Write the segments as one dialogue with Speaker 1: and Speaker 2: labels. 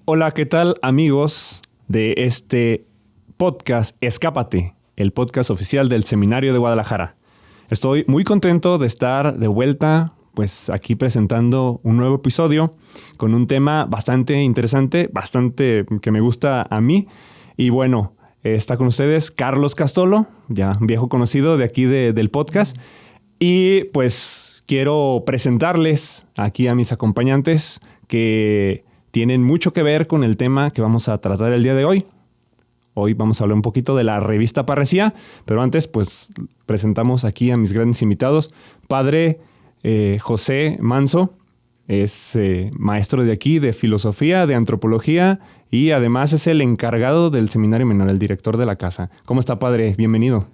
Speaker 1: Hola, ¿qué tal amigos de este podcast Escápate, el podcast oficial del Seminario de Guadalajara? Estoy muy contento de estar de vuelta, pues aquí presentando un nuevo episodio con un tema bastante interesante, bastante que me gusta a mí. Y bueno, está con ustedes Carlos Castolo, ya un viejo conocido de aquí del podcast. Y pues quiero presentarles aquí a mis acompañantes que tienen mucho que ver con el tema que vamos a tratar el día de hoy. Hoy vamos a hablar un poquito de la revista Parresía, pero antes pues presentamos aquí a mis grandes invitados. Padre José Manso es maestro de aquí de filosofía, de antropología y además es el encargado del seminario menor, el director de la casa. ¿Cómo está, padre? Bienvenido.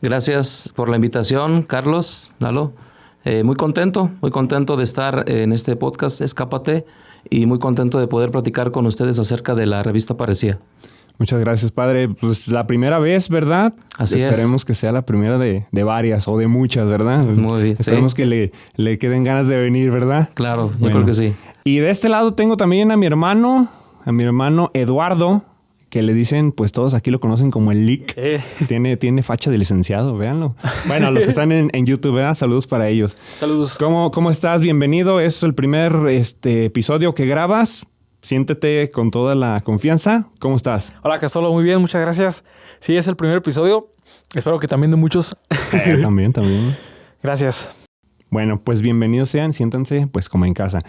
Speaker 2: Gracias por la invitación, Carlos, Lalo. Muy contento de estar en este podcast Escápate y muy contento de poder platicar con ustedes acerca de la revista Parresía.
Speaker 1: Muchas gracias, padre. Pues la primera vez, ¿verdad?
Speaker 2: Así
Speaker 1: Esperemos que sea la primera de varias o de muchas, ¿verdad?
Speaker 2: Muy bien.
Speaker 1: Esperemos
Speaker 2: sí.
Speaker 1: que le queden ganas de venir, ¿verdad?
Speaker 2: Claro, yo creo que sí.
Speaker 1: Y de este lado tengo también a mi hermano Eduardo, que le dicen, pues todos aquí lo conocen como el Lic. Tiene facha de licenciado, véanlo. Bueno, los que están en YouTube, ¿verdad? Saludos para ellos.
Speaker 3: Saludos.
Speaker 1: ¿Cómo estás? Bienvenido. Es el primer episodio que grabas. Siéntete con toda la confianza. ¿Cómo estás?
Speaker 3: Hola, Castolo. Muy bien, muchas gracias. Sí, es el primer episodio. Espero que también de muchos.
Speaker 1: También.
Speaker 3: Gracias.
Speaker 1: Bueno, pues bienvenidos sean. Siéntanse pues como en casa.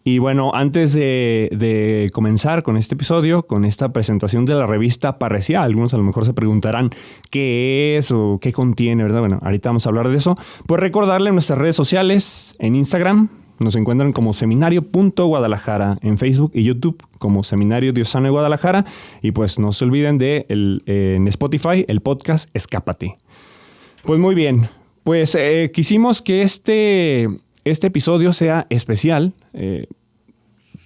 Speaker 1: Y bueno, antes de comenzar con este episodio, con esta presentación de la revista Parresía, algunos a lo mejor se preguntarán qué es o qué contiene, ¿verdad? Bueno, ahorita vamos a hablar de eso. Pues recordarle en nuestras redes sociales, en Instagram, nos encuentran como seminario.guadalajara, en Facebook y YouTube como Seminario Diocesano de Guadalajara. Y pues no se olviden de en Spotify el podcast Escápate. Pues muy bien, pues quisimos que este episodio sea especial,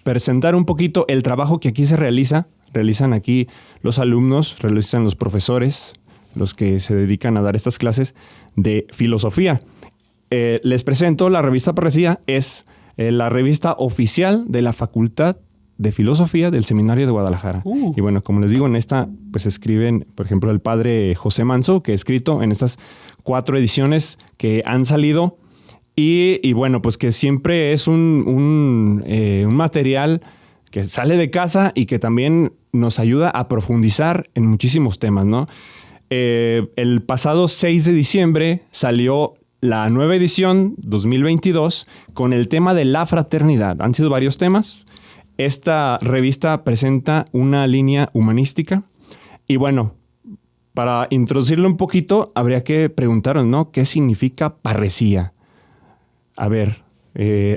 Speaker 1: presentar un poquito el trabajo que aquí se realizan aquí los alumnos, realizan los profesores, los que se dedican a dar estas clases de filosofía. Les presento la revista Parresía, es la revista oficial de la Facultad de Filosofía del Seminario de Guadalajara. Y bueno, como les digo, en esta pues escriben, por ejemplo, el padre José Manso, que ha escrito en estas 4 ediciones que han salido. Y bueno, pues que siempre es un material que sale de casa y que también nos ayuda a profundizar en muchísimos temas, ¿no? El pasado 6 de diciembre salió la nueva edición 2022 con el tema de la fraternidad. Han sido varios temas. Esta revista presenta una línea humanística. Y bueno, para introducirlo un poquito, habría que preguntarnos, ¿no? ¿Qué significa parresía? A ver,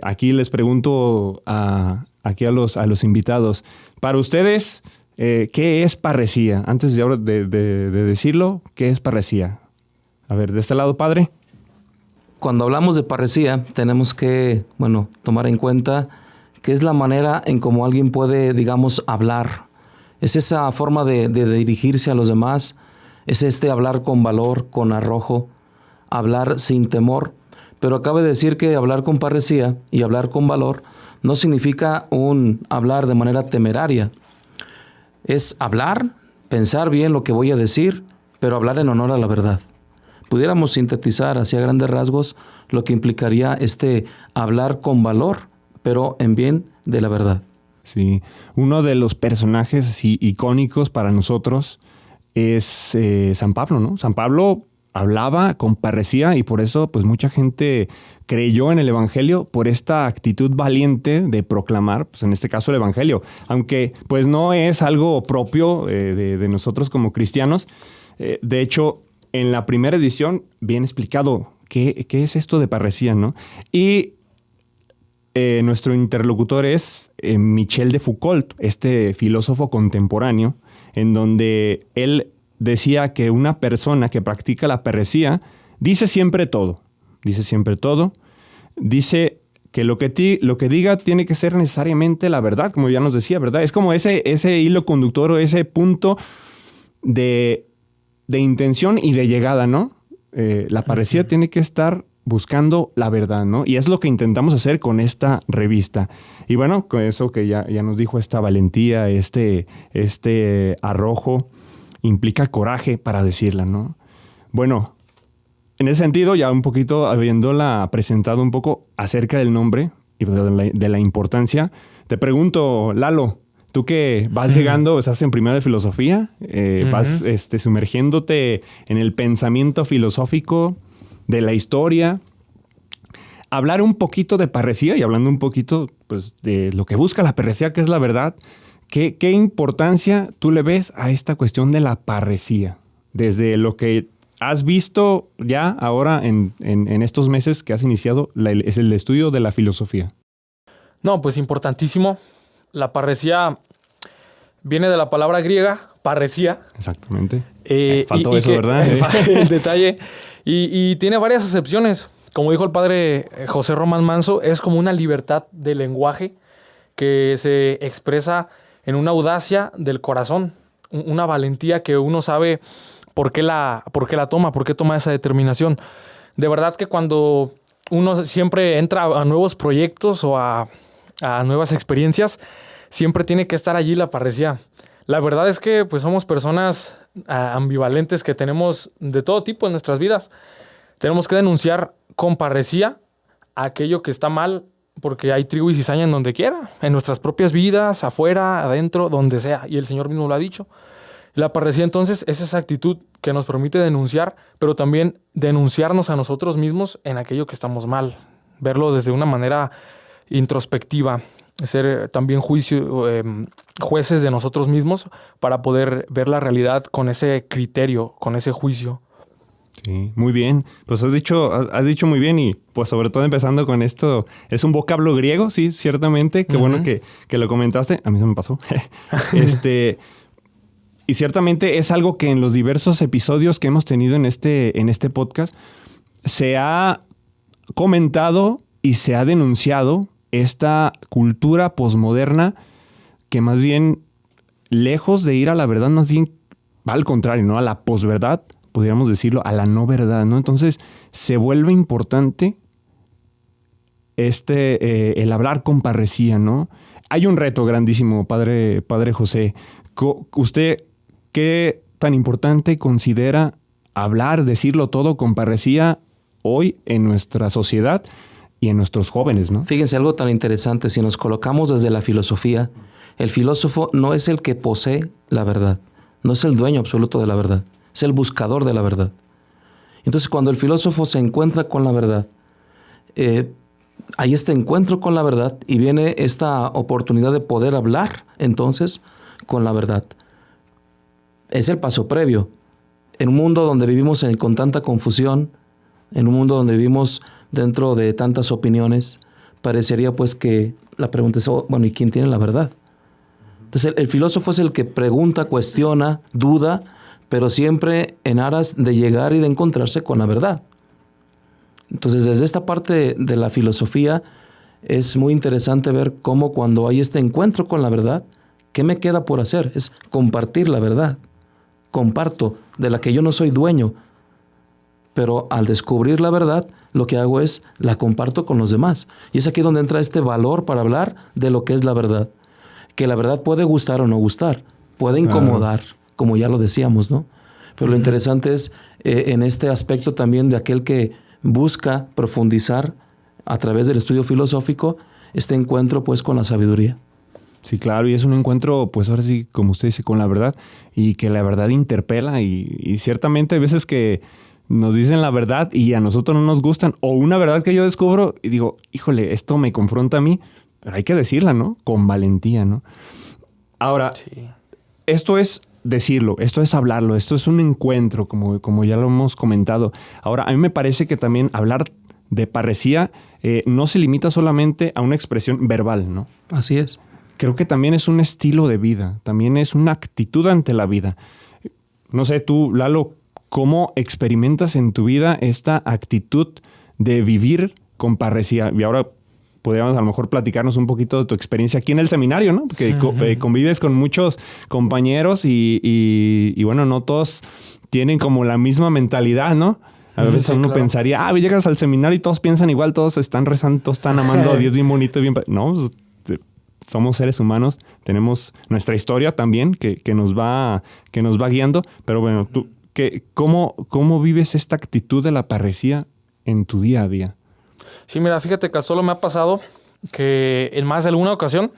Speaker 1: aquí les pregunto aquí a los invitados. Para ustedes, ¿qué es parresía? Antes de decirlo, ¿qué es parresía? A ver, de este lado, padre.
Speaker 2: Cuando hablamos de parresía, tenemos que, tomar en cuenta que es la manera en cómo alguien puede, digamos, hablar. Es esa forma de dirigirse a los demás. Es hablar con valor, con arrojo, hablar sin temor. Pero acaba de decir que hablar con parresía y hablar con valor no significa hablar de manera temeraria. Es hablar, pensar bien lo que voy a decir, pero hablar en honor a la verdad. Pudiéramos sintetizar hacia grandes rasgos lo que implicaría hablar con valor, pero en bien de la verdad.
Speaker 1: Sí, uno de los personajes icónicos para nosotros es San Pablo, ¿no? San Pablo hablaba con parresía y por eso pues mucha gente creyó en el evangelio por esta actitud valiente de proclamar, pues en este caso el evangelio, aunque pues no es algo propio de nosotros como cristianos. De hecho, en la primera edición viene explicado qué es esto de parresía, ¿no? Y nuestro interlocutor es Michel de Foucault, este filósofo contemporáneo, en donde él decía que una persona que practica la parresía dice siempre todo. Dice que lo que diga tiene que ser necesariamente la verdad, como ya nos decía, ¿verdad? Es como ese hilo conductor o ese punto de intención y de llegada, ¿no? La parresía tiene que estar buscando la verdad, ¿no? Y es lo que intentamos hacer con esta revista. Y bueno, con eso que ya nos dijo, esta valentía, este arrojo, implica coraje para decirla, ¿no? Bueno, en ese sentido, ya un poquito habiéndola presentado un poco acerca del nombre y de la importancia, te pregunto, Lalo, tú que vas llegando, estás en primera de filosofía, vas sumergiéndote en el pensamiento filosófico de la historia, hablar un poquito de parresía y hablando un poquito pues, de lo que busca la parresía, que es la verdad. ¿Qué importancia tú le ves a esta cuestión de la parresía? Desde lo que has visto ya ahora en estos meses que has iniciado es el estudio de la filosofía.
Speaker 3: No, pues importantísimo. La parresía viene de la palabra griega, parresía.
Speaker 1: Exactamente.
Speaker 3: Faltó eso, ¿verdad? El detalle. Y tiene varias acepciones. Como dijo el padre José Román Manso, es como una libertad de lenguaje que se expresa en una audacia del corazón, una valentía que uno sabe por qué la toma, por qué toma esa determinación. De verdad que cuando uno siempre entra a nuevos proyectos o a nuevas experiencias, siempre tiene que estar allí la parresía. La verdad es que pues somos personas ambivalentes que tenemos de todo tipo en nuestras vidas. Tenemos que denunciar con parresía aquello que está mal, porque hay trigo y cizaña en donde quiera, en nuestras propias vidas, afuera, adentro, donde sea. Y el Señor mismo lo ha dicho. La parresía entonces es esa actitud que nos permite denunciar, pero también denunciarnos a nosotros mismos en aquello que estamos mal. Verlo desde una manera introspectiva, ser también jueces de nosotros mismos para poder ver la realidad con ese criterio, con ese juicio.
Speaker 1: Sí, muy bien. Pues has dicho muy bien y pues sobre todo empezando con esto, es un vocablo griego, sí, ciertamente. Qué bueno que lo comentaste. A mí se me pasó. Y ciertamente es algo que en los diversos episodios que hemos tenido en este podcast se ha comentado y se ha denunciado esta cultura posmoderna que más bien, lejos de ir a la verdad, más bien va al contrario, ¿no? A la posverdad, podríamos decirlo, a la no verdad, ¿no? Entonces, se vuelve importante el hablar con parresía, ¿no? Hay un reto grandísimo, padre José. ¿Usted qué tan importante considera hablar, decirlo todo con parresía hoy en nuestra sociedad y en nuestros jóvenes, ¿no?
Speaker 2: Fíjense, algo tan interesante, si nos colocamos desde la filosofía, el filósofo no es el que posee la verdad, no es el dueño absoluto de la verdad, es el buscador de la verdad. Entonces, cuando el filósofo se encuentra con la verdad, hay este encuentro con la verdad y viene esta oportunidad de poder hablar, entonces, con la verdad. Es el paso previo. En un mundo donde vivimos con tanta confusión, en un mundo donde vivimos dentro de tantas opiniones, parecería pues que la pregunta es, ¿y quién tiene la verdad? Entonces el filósofo es el que pregunta, cuestiona, duda, pero siempre en aras de llegar y de encontrarse con la verdad. Entonces desde esta parte de la filosofía es muy interesante ver cómo cuando hay este encuentro con la verdad, ¿qué me queda por hacer? Es compartir la verdad. Comparto, de la que yo no soy dueño, pero al descubrir la verdad, lo que hago es la comparto con los demás. Y es aquí donde entra este valor para hablar de lo que es la verdad. Que la verdad puede gustar o no gustar, puede incomodar, como ya lo decíamos, ¿no? Pero lo interesante es en este aspecto también de aquel que busca profundizar a través del estudio filosófico este encuentro pues con la sabiduría.
Speaker 1: Sí, claro, y es un encuentro, pues ahora sí, como usted dice, con la verdad, y que la verdad interpela, y ciertamente hay veces que nos dicen la verdad y a nosotros no nos gustan, o una verdad que yo descubro y digo, híjole, esto me confronta a mí, pero hay que decirla, ¿no? Con valentía, ¿no? Ahora, sí. Esto es decirlo, esto es hablarlo, esto es un encuentro, como ya lo hemos comentado. Ahora, a mí me parece que también hablar de parresía no se limita solamente a una expresión verbal, ¿no?
Speaker 2: Así es.
Speaker 1: Creo que también es un estilo de vida, también es una actitud ante la vida. No sé, tú, Lalo, ¿cómo experimentas en tu vida esta actitud de vivir con parresía? Y ahora podríamos a lo mejor platicarnos un poquito de tu experiencia aquí en el seminario, ¿no? Porque convives con muchos compañeros y bueno, no todos tienen como la misma mentalidad, ¿no? A veces
Speaker 3: Sí,
Speaker 1: uno
Speaker 3: claro.
Speaker 1: pensaría, llegas al seminario y todos piensan igual, todos están rezando, todos están amando a Dios bien bonito, bien... No, somos seres humanos, tenemos nuestra historia también que nos va guiando. Pero bueno, tú, ¿cómo vives esta actitud de la parresía en tu día a día?
Speaker 3: Sí, mira, fíjate que solo me ha pasado que en más de alguna ocasión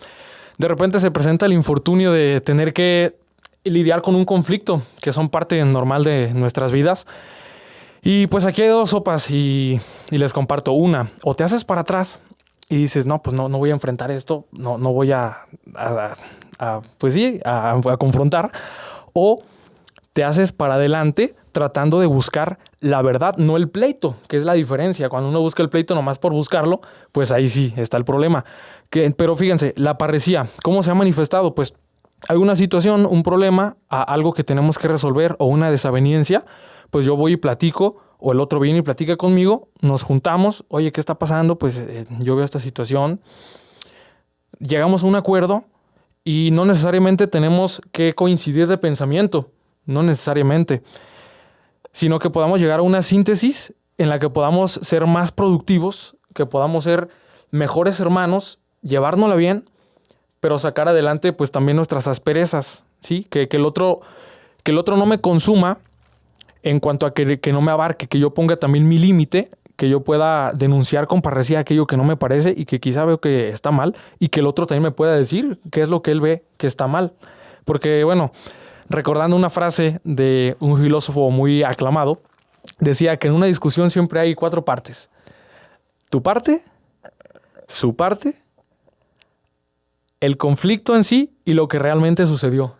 Speaker 3: de repente se presenta el infortunio de tener que lidiar con un conflicto, que son parte normal de nuestras vidas. Y pues aquí hay dos sopas y les comparto una. O te haces para atrás y dices, no, pues no voy a enfrentar esto, no voy a confrontar. O te haces para adelante tratando de buscar la verdad, no el pleito, que es la diferencia. Cuando uno busca el pleito nomás por buscarlo, pues ahí sí está el problema. Pero fíjense, la parresía, ¿cómo se ha manifestado? Pues hay una situación, un problema, algo que tenemos que resolver o una desaveniencia, pues yo voy y platico, o el otro viene y platica conmigo, nos juntamos, oye, ¿qué está pasando? Pues yo veo esta situación, llegamos a un acuerdo y no necesariamente tenemos que coincidir de pensamiento, no necesariamente, sino que podamos llegar a una síntesis en la que podamos ser más productivos, que podamos ser mejores hermanos, llevárnosla bien, pero sacar adelante pues también nuestras asperezas, ¿sí? Que el otro no me consuma en cuanto a que no me abarque, que yo ponga también mi límite, que yo pueda denunciar con parresía aquello que no me parece y que quizá veo que está mal, y que el otro también me pueda decir qué es lo que él ve que está mal. Porque, bueno, recordando una frase de un filósofo muy aclamado, decía que en una discusión siempre hay 4 partes. Tu parte, su parte, el conflicto en sí y lo que realmente sucedió.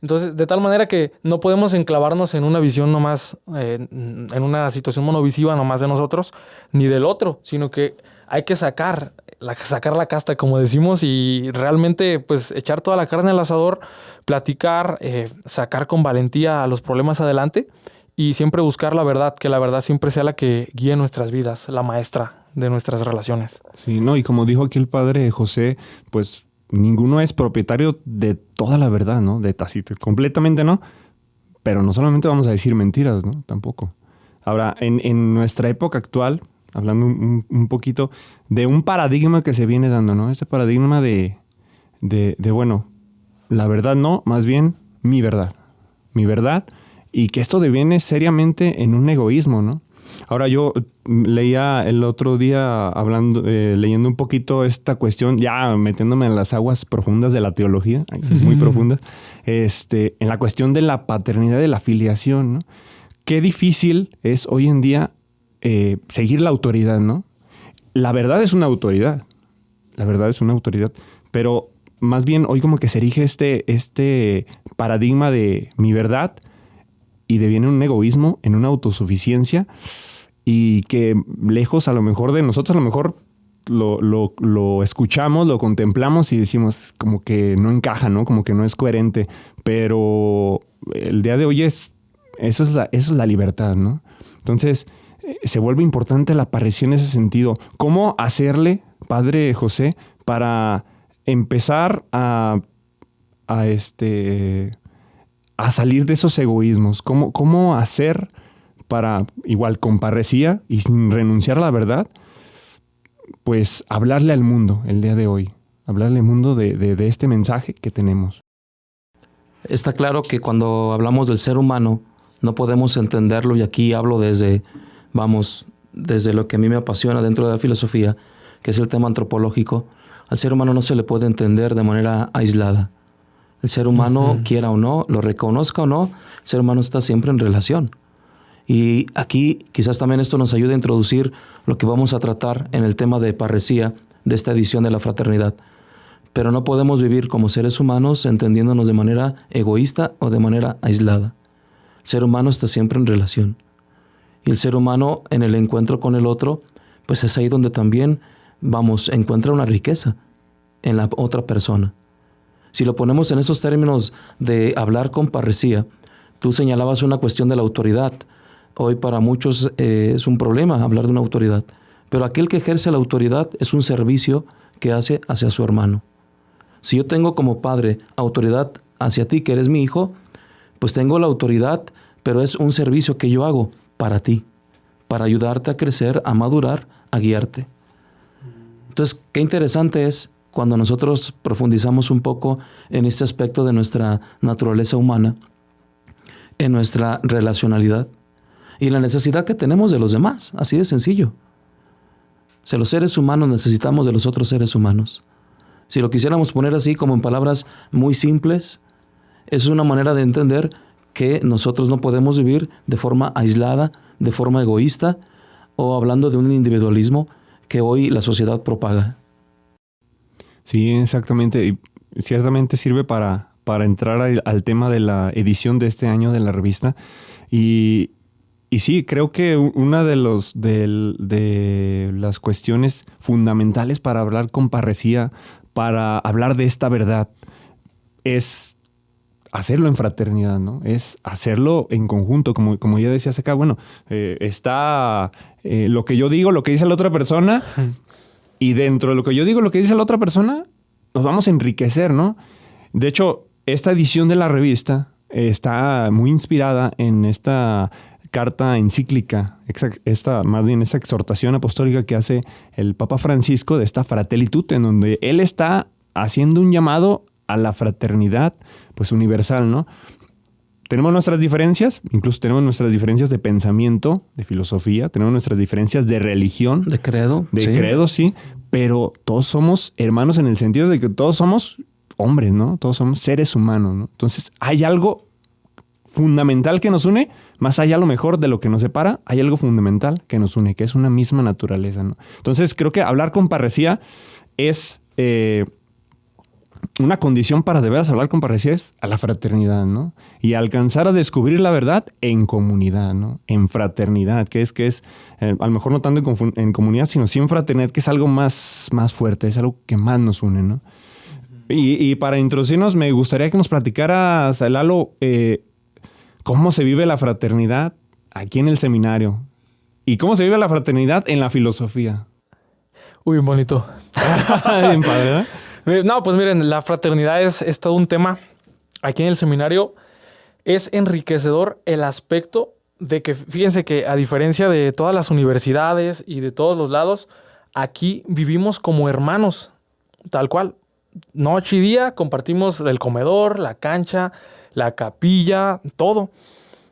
Speaker 3: Entonces, de tal manera que no podemos enclavarnos en una visión nomás, en una situación monovisiva nomás de nosotros, ni del otro, sino que hay que sacar la casta, como decimos, y realmente pues echar toda la carne al asador, platicar, sacar con valentía a los problemas adelante y siempre buscar la verdad, que la verdad siempre sea la que guíe nuestras vidas, la maestra de nuestras relaciones.
Speaker 1: Sí, no, y como dijo aquí el padre José, pues ninguno es propietario de toda la verdad, ¿no? De Tácito, completamente no, pero no solamente vamos a decir mentiras, ¿no? Tampoco. Ahora, en nuestra época actual, hablando un poquito de un paradigma que se viene dando, ¿no? Ese paradigma de bueno, la verdad no, más bien mi verdad, y que esto deviene seriamente en un egoísmo, ¿no? Ahora yo leía el otro día leyendo un poquito esta cuestión, ya metiéndome en las aguas profundas de la teología, muy profundas, en la cuestión de la paternidad y de la filiación, ¿no? Qué difícil es hoy en día seguir la autoridad, ¿no? La verdad es una autoridad, pero más bien hoy como que se erige este paradigma de mi verdad y deviene un egoísmo en una autosuficiencia, y que lejos a lo mejor de nosotros, a lo mejor lo escuchamos, lo contemplamos y decimos como que no encaja, ¿no? Como que no es coherente. Pero el día de hoy eso es la libertad, ¿no? Entonces se vuelve importante la parresía en ese sentido. ¿Cómo hacerle, Padre José, para empezar a salir de esos egoísmos? ¿Cómo hacer para, igual con parresía y sin renunciar a la verdad, pues hablarle al mundo el día de hoy? Hablarle al mundo de este mensaje que tenemos.
Speaker 2: Está claro que cuando hablamos del ser humano no podemos entenderlo, y aquí hablo desde lo que a mí me apasiona dentro de la filosofía, que es el tema antropológico. Al ser humano no se le puede entender de manera aislada. El ser humano, quiera o no, lo reconozca o no, el ser humano está siempre en relación. Y aquí quizás también esto nos ayude a introducir lo que vamos a tratar en el tema de parresía de esta edición de la fraternidad. Pero no podemos vivir como seres humanos entendiéndonos de manera egoísta o de manera aislada. El ser humano está siempre en relación. Y el ser humano en el encuentro con el otro, pues es ahí donde también encuentra una riqueza en la otra persona. Si lo ponemos en esos términos de hablar con parresía, tú señalabas una cuestión de la autoridad. Hoy para muchos es un problema hablar de una autoridad, pero aquel que ejerce la autoridad es un servicio que hace hacia su hermano. Si yo tengo como padre autoridad hacia ti, que eres mi hijo, pues tengo la autoridad, pero es un servicio que yo hago para ti. para ayudarte a crecer, a madurar, a guiarte. Entonces, qué interesante es cuando nosotros profundizamos un poco en este aspecto de nuestra naturaleza humana, en nuestra relacionalidad y la necesidad que tenemos de los demás, así de sencillo. O sea, los seres humanos necesitamos de los otros seres humanos. Si lo quisiéramos poner así como en palabras muy simples, es una manera de entender que nosotros no podemos vivir de forma aislada, de forma egoísta o hablando de un individualismo que hoy la sociedad propaga.
Speaker 1: Sí, exactamente. Y ciertamente sirve para entrar al tema de la edición de este año de la revista. Y sí, creo que una de las cuestiones fundamentales para hablar con parresía, para hablar de esta verdad, es hacerlo en fraternidad, ¿no? Es hacerlo en conjunto, como ya decías acá. Bueno, está lo que yo digo, lo que dice la otra persona, y dentro de lo que yo digo, lo que dice la otra persona, nos vamos a enriquecer, ¿no? De hecho, esta edición de la revista está muy inspirada en esta carta encíclica, más bien esta exhortación apostólica que hace el Papa Francisco de esta Fratelli Tutti, en donde él está haciendo un llamado a la fraternidad, pues universal, ¿no? Tenemos nuestras diferencias, incluso tenemos nuestras diferencias de pensamiento, de filosofía, tenemos nuestras diferencias de religión.
Speaker 2: De credo.
Speaker 1: Credo, sí. Pero todos somos hermanos en el sentido de que todos somos hombres, ¿no? Todos somos seres humanos, ¿no? Entonces, hay algo fundamental que nos une, más allá a lo mejor de lo que nos separa, hay algo fundamental que nos une, que es una misma naturaleza, ¿no? Entonces, creo que hablar con parresía es... una condición para de veras hablar con parresía es a la fraternidad, ¿no? Y alcanzar a descubrir la verdad en comunidad, ¿no? En fraternidad, que es a lo mejor no tanto en comunidad, sino sí en fraternidad, que es algo más fuerte, es algo que más nos une, ¿no? Y para introducirnos, me gustaría que nos platicaras, Lalo, cómo se vive la fraternidad aquí en el seminario y cómo se vive la fraternidad en la filosofía.
Speaker 3: Uy, bonito.
Speaker 1: Bien padre, ¿eh?
Speaker 3: No, pues miren, la fraternidad es todo un tema. Aquí en el seminario es enriquecedor el aspecto de que, fíjense que a diferencia de todas las universidades y de todos los lados, aquí vivimos como hermanos, tal cual. Noche y día compartimos el comedor, la cancha, la capilla, todo.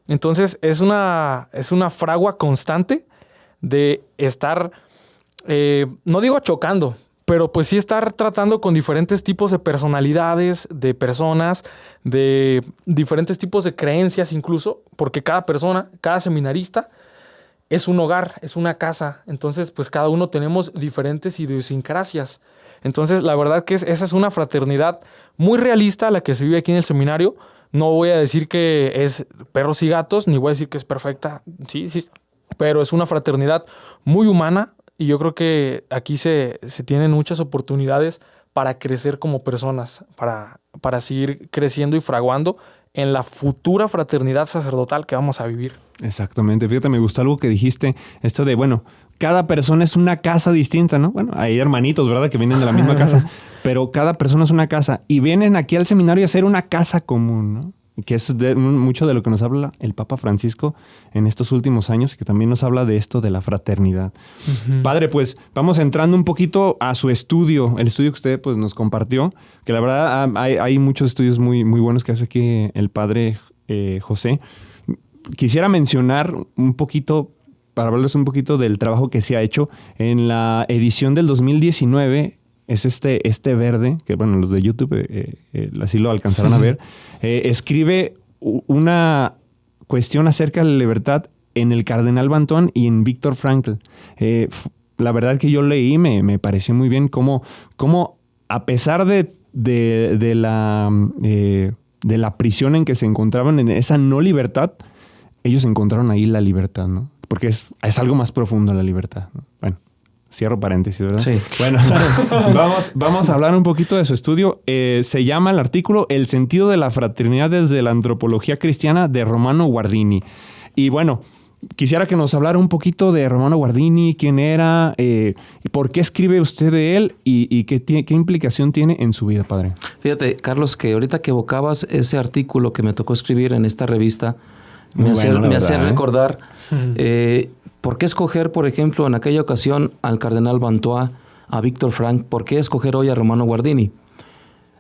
Speaker 3: Entonces es una fragua constante de estar, no digo chocando, pero pues sí estar tratando con diferentes tipos de personalidades, de personas, de diferentes tipos de creencias incluso, porque cada persona, cada seminarista es un hogar, es una casa. Entonces, pues cada uno tenemos diferentes idiosincrasias. Entonces, la verdad que esa es una fraternidad muy realista la que se vive aquí en el seminario. No voy a decir que es perros y gatos, ni voy a decir que es perfecta, sí, pero es una fraternidad muy humana. Y yo creo que aquí se tienen muchas oportunidades para crecer como personas, para seguir creciendo y fraguando en la futura fraternidad sacerdotal que vamos a vivir.
Speaker 1: Exactamente. Fíjate, me gustó algo que dijiste, esto de, bueno, cada persona es una casa distinta, ¿no? Bueno, hay hermanitos, ¿verdad?, que vienen de la misma casa, pero cada persona es una casa y vienen aquí al seminario a hacer una casa común, ¿no? Que es mucho de lo que nos habla el Papa Francisco en estos últimos años, que también nos habla de esto de la fraternidad. Uh-huh. Padre, pues vamos entrando un poquito a su estudio, el estudio que usted pues, nos compartió, que la verdad hay muchos estudios muy, muy buenos que hace aquí el Padre José. Quisiera mencionar un poquito, para hablarles un poquito del trabajo que se ha hecho en la edición del 2019. Es este verde, que bueno, los de YouTube así lo alcanzarán a ver. Escribe una cuestión acerca de la libertad en el Cardenal Banton y en Víctor Frankl. La verdad que yo leí, me pareció muy bien cómo a pesar de la prisión en que se encontraban, en esa no libertad, ellos encontraron ahí la libertad, ¿no? Porque es algo más profundo la libertad, ¿no? Bueno. Cierro paréntesis, ¿verdad?
Speaker 2: Sí.
Speaker 1: Bueno, vamos a hablar un poquito de su estudio. Se llama el artículo El sentido de la fraternidad desde la antropología cristiana de Romano Guardini. Y bueno, quisiera que nos hablara un poquito de Romano Guardini, quién era, por qué escribe usted de él y qué implicación tiene en su vida, padre.
Speaker 2: Fíjate, Carlos, que ahorita que evocabas ese artículo que me tocó escribir en esta revista, me hace recordar ¿Por qué escoger, por ejemplo, en aquella ocasión al cardenal Bantois, a Víctor Frank? ¿Por qué escoger hoy a Romano Guardini?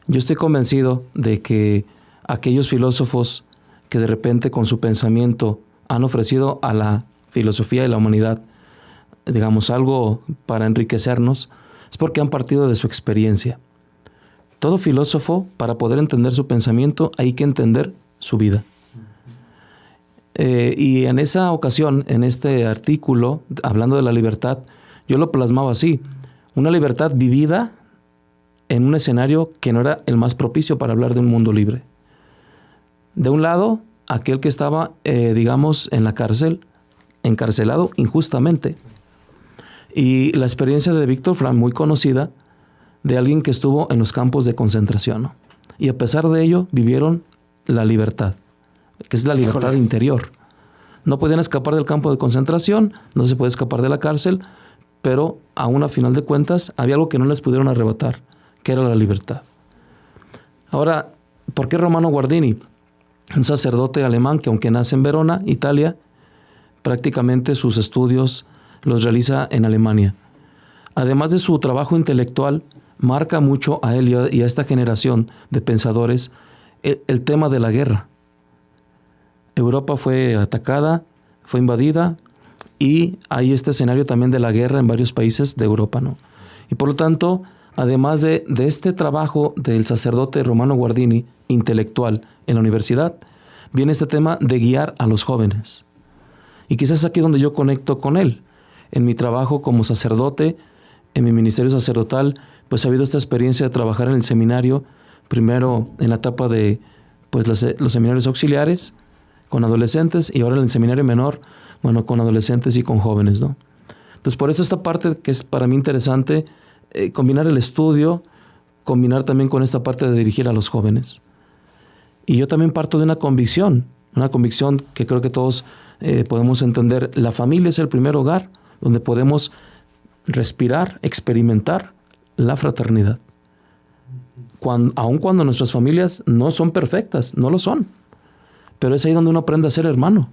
Speaker 2: Yo estoy convencido de que aquellos filósofos que de repente con su pensamiento han ofrecido a la filosofía y la humanidad, digamos, algo para enriquecernos, es porque han partido de su experiencia. Todo filósofo, para poder entender su pensamiento, hay que entender su vida. Y en esa ocasión, en este artículo, hablando de la libertad, yo lo plasmaba así: una libertad vivida en un escenario que no era el más propicio para hablar de un mundo libre. De un lado, aquel que estaba, digamos, en la cárcel, encarcelado injustamente. Y la experiencia de Víctor Frank, muy conocida, de alguien que estuvo en los campos de concentración, ¿no? Y a pesar de ello, vivieron la libertad, que es la libertad interior. No podían escapar del campo de concentración, no se puede escapar de la cárcel, pero aún a final de cuentas había algo que no les pudieron arrebatar, que era la libertad. Ahora, ¿por qué Romano Guardini? Un sacerdote alemán que, aunque nace en Verona, Italia, prácticamente sus estudios los realiza en Alemania. Además de su trabajo intelectual, marca mucho a él y a esta generación de pensadores el tema de la guerra. Europa fue atacada, fue invadida, y hay este escenario también de la guerra en varios países de Europa, ¿no? Y por lo tanto, además de este trabajo del sacerdote Romano Guardini, intelectual en la universidad, viene este tema de guiar a los jóvenes. Y quizás aquí donde yo conecto con él. En mi trabajo como sacerdote, en mi ministerio sacerdotal, pues ha habido esta experiencia de trabajar en el seminario, primero en la etapa de pues los seminarios auxiliares, con adolescentes, y ahora en el seminario menor, bueno, con adolescentes y con jóvenes, ¿no? Entonces, por eso esta parte que es para mí interesante, combinar el estudio, combinar también con esta parte de dirigir a los jóvenes. Y yo también parto de una convicción que creo que todos podemos entender. La familia es el primer hogar donde podemos respirar, experimentar la fraternidad. Aun cuando nuestras familias no son perfectas, no lo son. Pero es ahí donde uno aprende a ser hermano.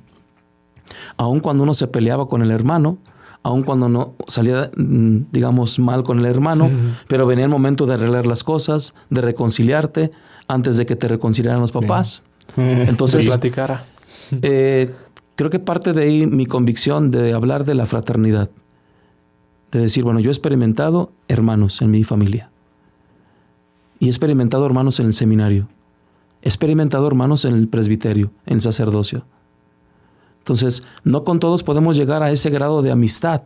Speaker 2: Aun cuando uno se peleaba con el hermano, aun cuando no salía, digamos, mal con el hermano, pero venía el momento de arreglar las cosas, de reconciliarte, antes de que te reconciliaran los papás. Entonces,
Speaker 3: platicara.
Speaker 2: Creo que parte de ahí mi convicción de hablar de la fraternidad. De decir, bueno, yo he experimentado hermanos en mi familia. Y he experimentado hermanos en el seminario. He experimentado hermanos en el presbiterio, en el sacerdocio. Entonces, no con todos podemos llegar a ese grado de amistad,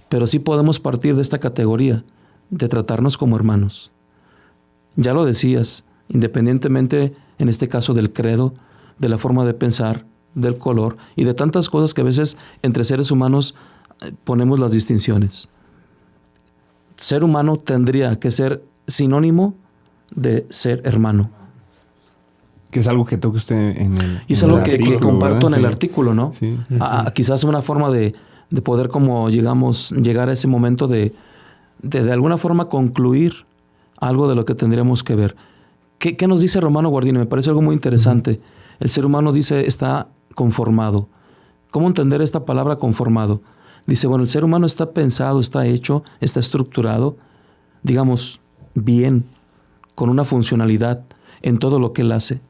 Speaker 2: pero sí podemos partir de esta categoría, de tratarnos como hermanos. Ya lo decías, independientemente, en este caso, del credo, de la forma de pensar, del color y de tantas cosas que a veces entre seres humanos ponemos las distinciones. Ser humano tendría que ser sinónimo de ser hermano.
Speaker 1: Que es algo que toca usted en el
Speaker 2: Y es algo que comparto en el
Speaker 1: Sí.
Speaker 2: artículo, ¿no?
Speaker 1: Sí.
Speaker 2: Quizás una forma de poder como llegar a ese momento de alguna forma concluir algo de lo que tendríamos que ver. ¿Qué nos dice Romano Guardini? Me parece algo muy interesante. El ser humano, dice, está conformado. ¿Cómo entender esta palabra conformado? Dice, bueno, el ser humano está pensado, está hecho, está estructurado, digamos, bien, con una funcionalidad en todo lo que él hace.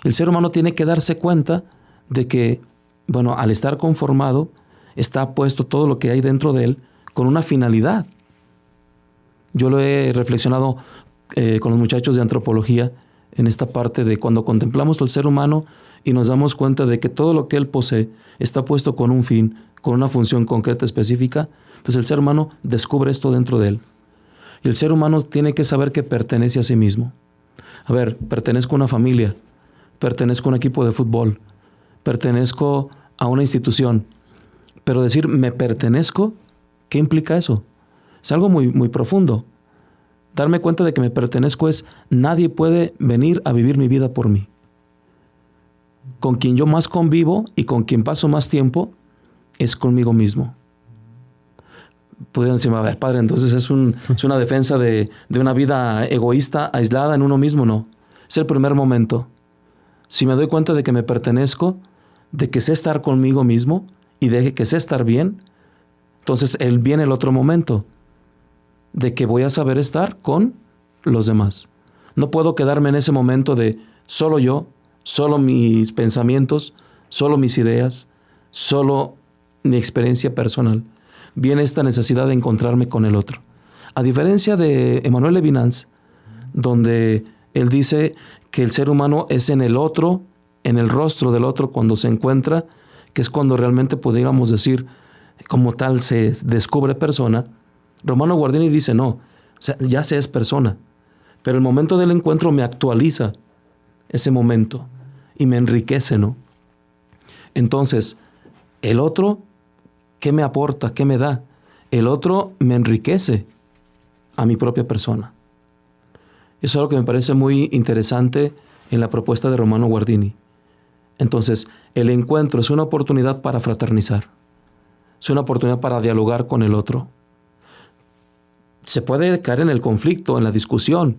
Speaker 2: El ser humano tiene que darse cuenta de que, bueno, al estar conformado, está puesto todo lo que hay dentro de él con una finalidad. Yo lo he reflexionado con los muchachos de antropología en esta parte de cuando contemplamos al ser humano y nos damos cuenta de que todo lo que él posee está puesto con un fin, con una función concreta específica. Entonces el ser humano descubre esto dentro de él. Y el ser humano tiene que saber que pertenece a sí mismo. A ver, pertenezco a una familia, pertenezco a un equipo de fútbol, pertenezco a una institución. Pero decir me pertenezco, ¿qué implica eso? Es algo muy, muy profundo. Darme cuenta de que me pertenezco es nadie puede venir a vivir mi vida por mí. Con quien yo más convivo y con quien paso más tiempo es conmigo mismo. Pudieran decirme, a ver, padre, entonces es una defensa de una vida egoísta, aislada en uno mismo. No, es el primer momento. Si me doy cuenta de que me pertenezco, de que sé estar conmigo mismo y deje que sé estar bien, entonces viene el otro momento de que voy a saber estar con los demás. No puedo quedarme en ese momento de solo yo, solo mis pensamientos, solo mis ideas, solo mi experiencia personal. Viene esta necesidad de encontrarme con el otro. A diferencia de Emmanuel Levinas, donde él dice que el ser humano es en el otro, en el rostro del otro cuando se encuentra, que es cuando realmente pudiéramos decir, como tal se descubre persona. Romano Guardini dice, no, o sea, ya se es persona, pero el momento del encuentro me actualiza ese momento y me enriquece, ¿no? Entonces, el otro, ¿qué me aporta? ¿Qué me da? El otro me enriquece a mi propia persona. Eso es algo que me parece muy interesante en la propuesta de Romano Guardini. Entonces, el encuentro es una oportunidad para fraternizar. Es una oportunidad para dialogar con el otro. Se puede caer en el conflicto, en la discusión,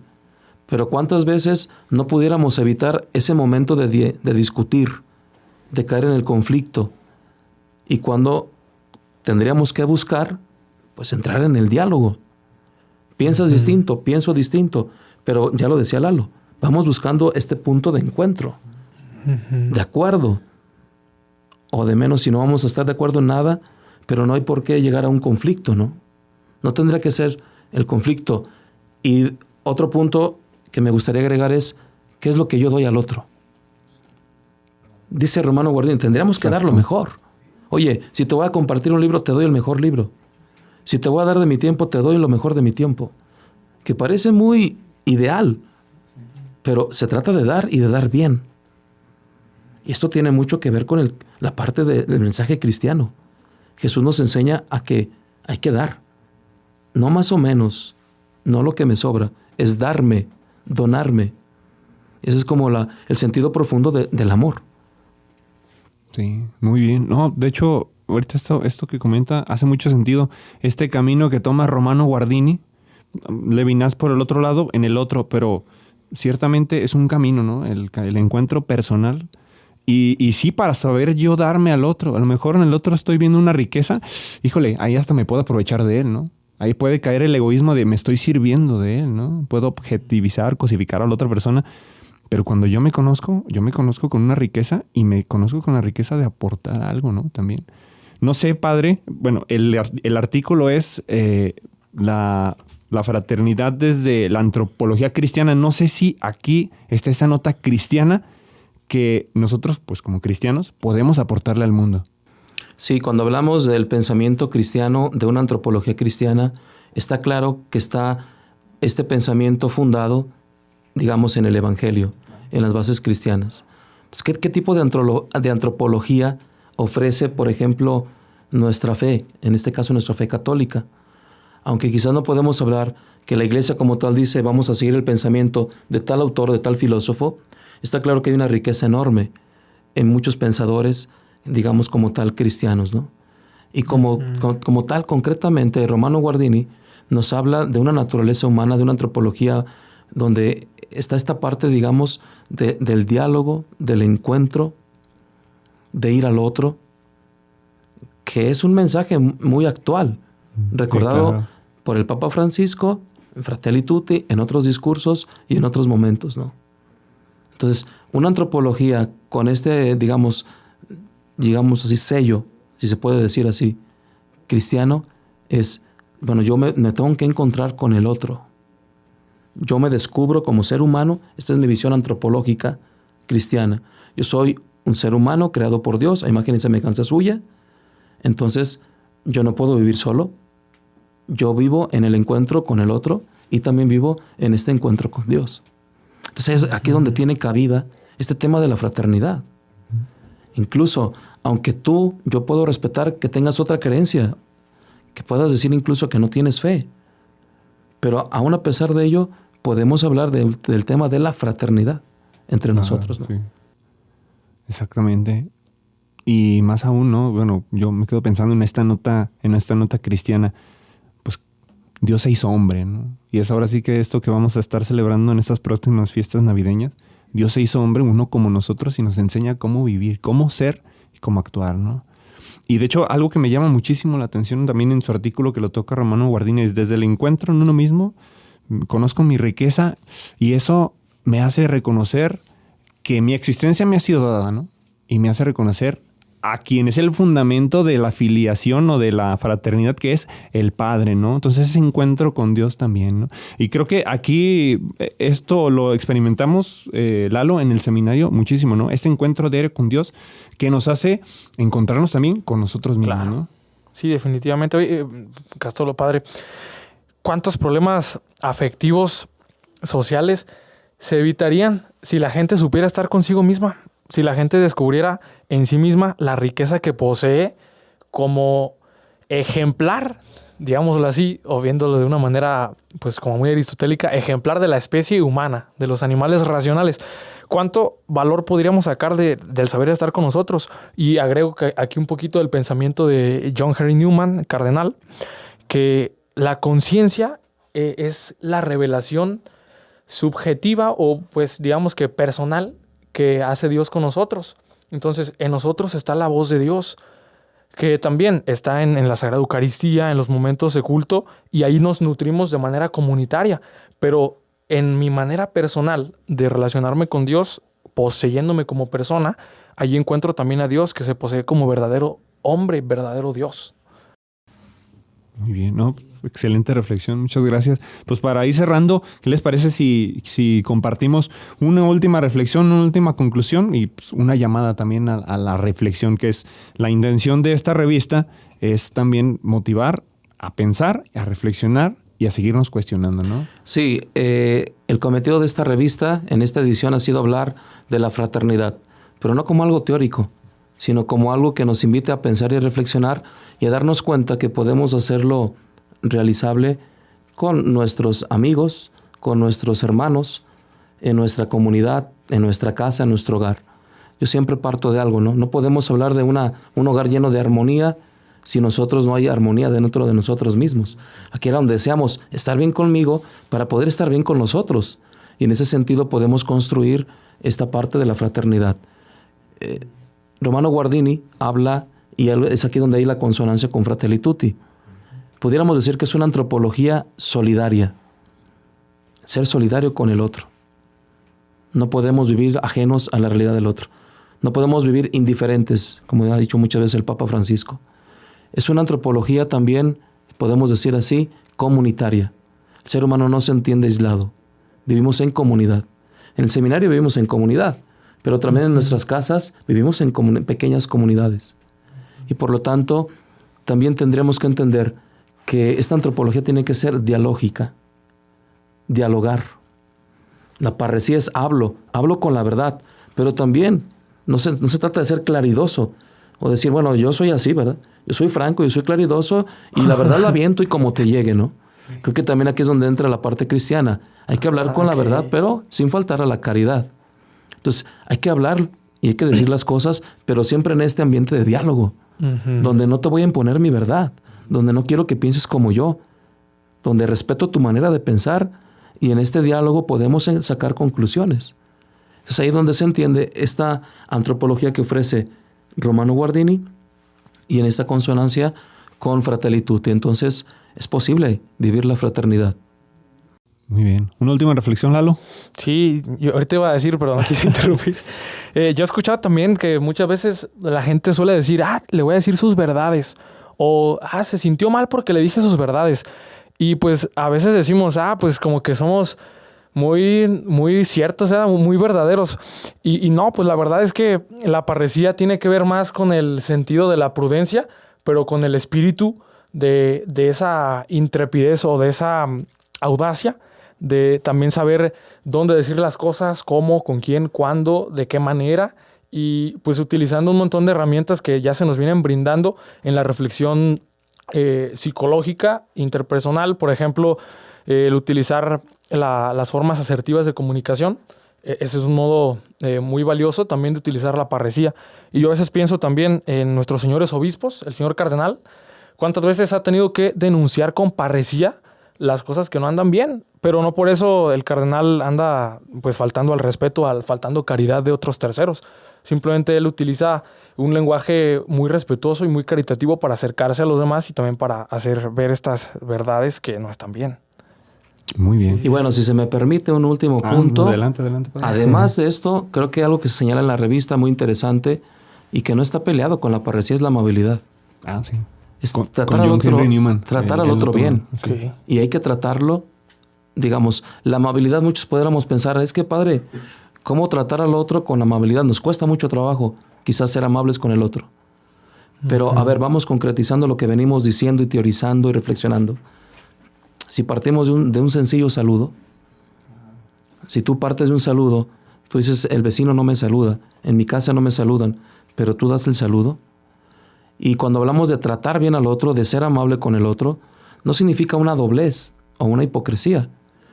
Speaker 2: pero ¿cuántas veces no pudiéramos evitar ese momento de discutir, de caer en el conflicto? Y cuando tendríamos que buscar, pues entrar en el diálogo. Piensas distinto, pienso distinto, pero ya lo decía Lalo, vamos buscando este punto de encuentro, de acuerdo, o de menos si no vamos a estar de acuerdo en nada, pero no hay por qué llegar a un conflicto, ¿no? No tendría que ser el conflicto. Y otro punto que me gustaría agregar es, ¿qué es lo que yo doy al otro? Dice Romano Guardini, tendríamos que dar lo mejor. Oye, si te voy a compartir un libro, te doy el mejor libro. Si te voy a dar de mi tiempo, te doy lo mejor de mi tiempo. Que parece muy ideal, pero se trata de dar y de dar bien. Y esto tiene mucho que ver con la parte del mensaje cristiano. Jesús nos enseña a que hay que dar. No más o menos, no lo que me sobra, es darme, donarme. Ese es como el sentido profundo del amor.
Speaker 1: Sí, muy bien. No, de hecho, ahorita esto que comenta hace mucho sentido. Este camino que toma Romano Guardini, Levinas por el otro lado, en el otro, pero ciertamente es un camino, ¿no? El encuentro personal. Y sí, para saber yo darme al otro. A lo mejor en el otro estoy viendo una riqueza. Híjole, ahí hasta me puedo aprovechar de él, ¿no? Ahí puede caer el egoísmo de me estoy sirviendo de él, ¿no? Puedo objetivizar, cosificar a la otra persona. Pero cuando yo me conozco con una riqueza y me conozco con la riqueza de aportar algo, ¿no? También. No sé, padre. Bueno, el artículo es la fraternidad desde la antropología cristiana. No sé si aquí está esa nota cristiana que nosotros, pues como cristianos, podemos aportarle al mundo.
Speaker 2: Sí, cuando hablamos del pensamiento cristiano, de una antropología cristiana, está claro que está este pensamiento fundado, digamos, en el Evangelio, en las bases cristianas. Pues, ¿qué tipo de antropología ofrece, por ejemplo, nuestra fe? En este caso, nuestra fe católica. Aunque quizás no podemos hablar que la Iglesia como tal dice vamos a seguir el pensamiento de tal autor, de tal filósofo, está claro que hay una riqueza enorme en muchos pensadores, digamos como tal cristianos, ¿no? Y como tal, concretamente, Romano Guardini nos habla de una naturaleza humana, de una antropología donde está esta parte, digamos, del diálogo, del encuentro, de ir al otro, que es un mensaje muy actual, recordado
Speaker 1: claro,
Speaker 2: por el Papa Francisco, en Fratelli Tutti, en otros discursos y en otros momentos, ¿no? Entonces, una antropología con este, digamos así, sello, si se puede decir así, cristiano, es, bueno, yo me tengo que encontrar con el otro. Yo me descubro como ser humano, esta es mi visión antropológica cristiana. Yo soy un ser humano creado por Dios, a imagen y semejanza suya, entonces yo no puedo vivir solo. Yo vivo en el encuentro con el otro y también vivo en este encuentro con Dios. Entonces es aquí donde tiene cabida este tema de la fraternidad. Incluso, aunque yo puedo respetar que tengas otra creencia, que puedas decir incluso que no tienes fe, pero aún a pesar de ello, podemos hablar del tema de la fraternidad entre nosotros, ¿no?
Speaker 1: Sí. Exactamente. Y más aún, ¿no? Bueno, yo me quedo pensando en esta nota cristiana. Pues Dios se hizo hombre, ¿no? Y es ahora sí que esto que vamos a estar celebrando en estas próximas fiestas navideñas. Dios se hizo hombre, uno como nosotros, y nos enseña cómo vivir, cómo ser y cómo actuar, ¿no? Y de hecho, algo que me llama muchísimo la atención también en su artículo que lo toca Romano Guardini es desde el encuentro en uno mismo, conozco mi riqueza y eso me hace reconocer que mi existencia me ha sido dada, ¿no? Y me hace reconocer a quien es el fundamento de la filiación o de la fraternidad, que es el Padre, ¿no? Entonces ese encuentro con Dios también, ¿no? Y creo que aquí esto lo experimentamos, Lalo, en el seminario muchísimo, ¿no? Este encuentro diario con Dios que nos hace encontrarnos también con nosotros mismos,
Speaker 3: Claro.
Speaker 1: ¿no?
Speaker 3: Sí, definitivamente. Oye, Castolo, padre, ¿cuántos problemas afectivos, sociales, se evitarían si la gente supiera estar consigo misma? Si la gente descubriera en sí misma la riqueza que posee como ejemplar, digámoslo así, o viéndolo de una manera pues como muy aristotélica, ejemplar de la especie humana, de los animales racionales. ¿Cuánto valor podríamos sacar del saber estar con nosotros? Y agrego que aquí un poquito del pensamiento de John Henry Newman, cardenal, que la conciencia es la revelación subjetiva o pues digamos que personal que hace Dios con nosotros. Entonces, en nosotros está la voz de Dios, que también está en la Sagrada Eucaristía, en los momentos de culto, y ahí nos nutrimos de manera comunitaria. Pero en mi manera personal de relacionarme con Dios, poseyéndome como persona, allí encuentro también a Dios que se posee como verdadero hombre, verdadero Dios.
Speaker 1: Muy bien, ¿no? Excelente reflexión, muchas gracias. Pues para ir cerrando, ¿qué les parece si compartimos una última reflexión, una última conclusión y pues, una llamada también a la reflexión, que es la intención de esta revista, es también motivar a pensar, a reflexionar y a seguirnos cuestionando, ¿no?
Speaker 2: Sí, el cometido de esta revista en esta edición ha sido hablar de la fraternidad, pero no como algo teórico, sino como algo que nos invite a pensar y a reflexionar y a darnos cuenta que podemos hacerlo realizable con nuestros amigos, con nuestros hermanos, en nuestra comunidad, en nuestra casa, en nuestro hogar. Yo siempre parto de algo, ¿no? No podemos hablar de un hogar lleno de armonía si nosotros no hay armonía dentro de nosotros mismos. Aquí era donde deseamos estar bien conmigo para poder estar bien con los otros. Y en ese sentido podemos construir esta parte de la fraternidad. Romano Guardini habla, y es aquí donde hay la consonancia con Fratelli Tutti. Pudiéramos decir que es una antropología solidaria. Ser solidario con el otro. No podemos vivir ajenos a la realidad del otro. No podemos vivir indiferentes, como ha dicho muchas veces el Papa Francisco. Es una antropología también, podemos decir así, comunitaria. El ser humano no se entiende aislado. Vivimos en comunidad. En el seminario vivimos en comunidad, pero también en nuestras casas vivimos en pequeñas comunidades. Y por lo tanto, también tendremos que entender que esta antropología tiene que ser dialógica, dialogar. La parresía es hablo con la verdad, pero también no se trata de ser claridoso o decir, bueno, yo soy así, ¿verdad? Yo soy franco, yo soy claridoso y la verdad la aviento y como te llegue, ¿no? Creo que también aquí es donde entra la parte cristiana. Hay que hablar con la verdad, pero sin faltar a la caridad. Entonces, hay que hablar y hay que decir las cosas, pero siempre en este ambiente de diálogo, donde no te voy a imponer mi verdad, donde no quiero que pienses como yo, donde respeto tu manera de pensar y en este diálogo podemos sacar conclusiones. Entonces ahí es donde se entiende esta antropología que ofrece Romano Guardini y en esta consonancia con Fratelli Tutti. Entonces es posible vivir la fraternidad.
Speaker 1: Muy bien. ¿Una última reflexión, Lalo?
Speaker 3: Sí, yo ahorita iba a decir, pero no quise interrumpir. Yo he escuchado también que muchas veces la gente suele decir, le voy a decir sus verdades. O, se sintió mal porque le dije sus verdades. Y pues a veces decimos, pues como que somos muy, muy ciertos, muy verdaderos. Y no, pues la verdad es que la parresía tiene que ver más con el sentido de la prudencia, pero con el espíritu de esa intrepidez o de esa audacia, de también saber dónde decir las cosas, cómo, con quién, cuándo, de qué manera, y pues utilizando un montón de herramientas que ya se nos vienen brindando en la reflexión psicológica, interpersonal, por ejemplo, el utilizar las formas asertivas de comunicación. Ese es un modo muy valioso también de utilizar la parresía. Y yo a veces pienso también en nuestros señores obispos, el señor cardenal, cuántas veces ha tenido que denunciar con parresía las cosas que no andan bien, pero no por eso el cardenal anda pues faltando al respeto, faltando caridad de otros terceros. Simplemente él utiliza un lenguaje muy respetuoso y muy caritativo para acercarse a los demás y también para hacer ver estas verdades que no están bien.
Speaker 1: Muy bien.
Speaker 2: Y bueno, si se me permite un último punto.
Speaker 1: Adelante. Padre.
Speaker 2: Además de esto, creo que algo que se señala en la revista muy interesante y que no está peleado con la parresía es la amabilidad.
Speaker 1: Sí.
Speaker 2: Es
Speaker 1: Con
Speaker 2: tratar al
Speaker 1: John
Speaker 2: otro,
Speaker 1: Henry Newman.
Speaker 2: tratar al otro bien.
Speaker 1: Sí.
Speaker 3: Okay.
Speaker 2: Y hay que tratarlo, digamos, la amabilidad, muchos podríamos pensar, es que padre, ¿cómo tratar al otro con amabilidad? Nos cuesta mucho trabajo, quizás ser amables con el otro. Pero, a ver, vamos concretizando lo que venimos diciendo y teorizando y reflexionando. Si partimos de un sencillo saludo, si tú partes de un saludo, tú dices, el vecino no me saluda, en mi casa no me saludan, pero tú das el saludo. Y cuando hablamos de tratar bien al otro, de ser amable con el otro, no significa una doblez o una hipocresía,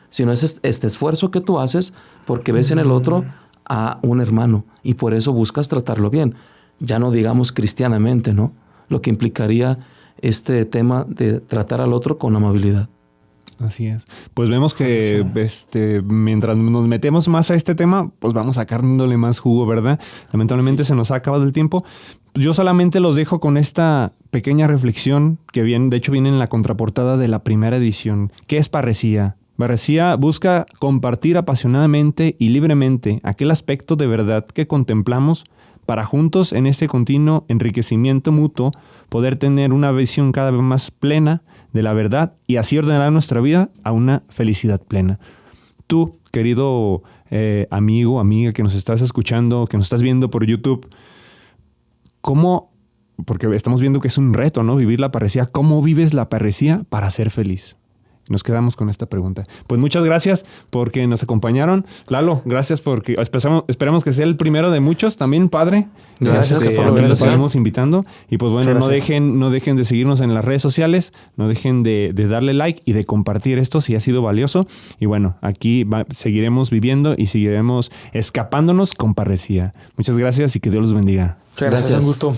Speaker 2: sino es este esfuerzo que tú haces porque ves en el otro a un hermano y por eso buscas tratarlo bien. Ya no digamos cristianamente, ¿no? Lo que implicaría este tema de tratar al otro con amabilidad.
Speaker 1: Así es. Pues vemos que mientras nos metemos más a este tema, pues vamos sacándole más jugo, ¿verdad? Lamentablemente se nos ha acabado el tiempo. Yo solamente los dejo con esta pequeña reflexión que de hecho viene en la contraportada de la primera edición. ¿Qué es parresía? Parresía busca compartir apasionadamente y libremente aquel aspecto de verdad que contemplamos para juntos en este continuo enriquecimiento mutuo poder tener una visión cada vez más plena de la verdad y así ordenar nuestra vida a una felicidad plena. Tú, querido amigo, amiga que nos estás escuchando, que nos estás viendo por YouTube, ¿cómo? Porque estamos viendo que es un reto, ¿no? Vivir la parresía. ¿Cómo vives la parresía para ser feliz? Nos quedamos con esta pregunta. Pues muchas gracias porque nos acompañaron. Lalo, gracias porque esperamos que sea el primero de muchos también, padre.
Speaker 2: Gracias
Speaker 3: por la
Speaker 1: Los
Speaker 3: invitación.
Speaker 1: estaremos invitando. Y pues bueno, no dejen de seguirnos en las redes sociales, no dejen de darle like y de compartir esto si ha sido valioso. Y bueno, aquí seguiremos viviendo y seguiremos escapándonos con parresía. Muchas gracias y que Dios los bendiga.
Speaker 3: Gracias. Un gusto.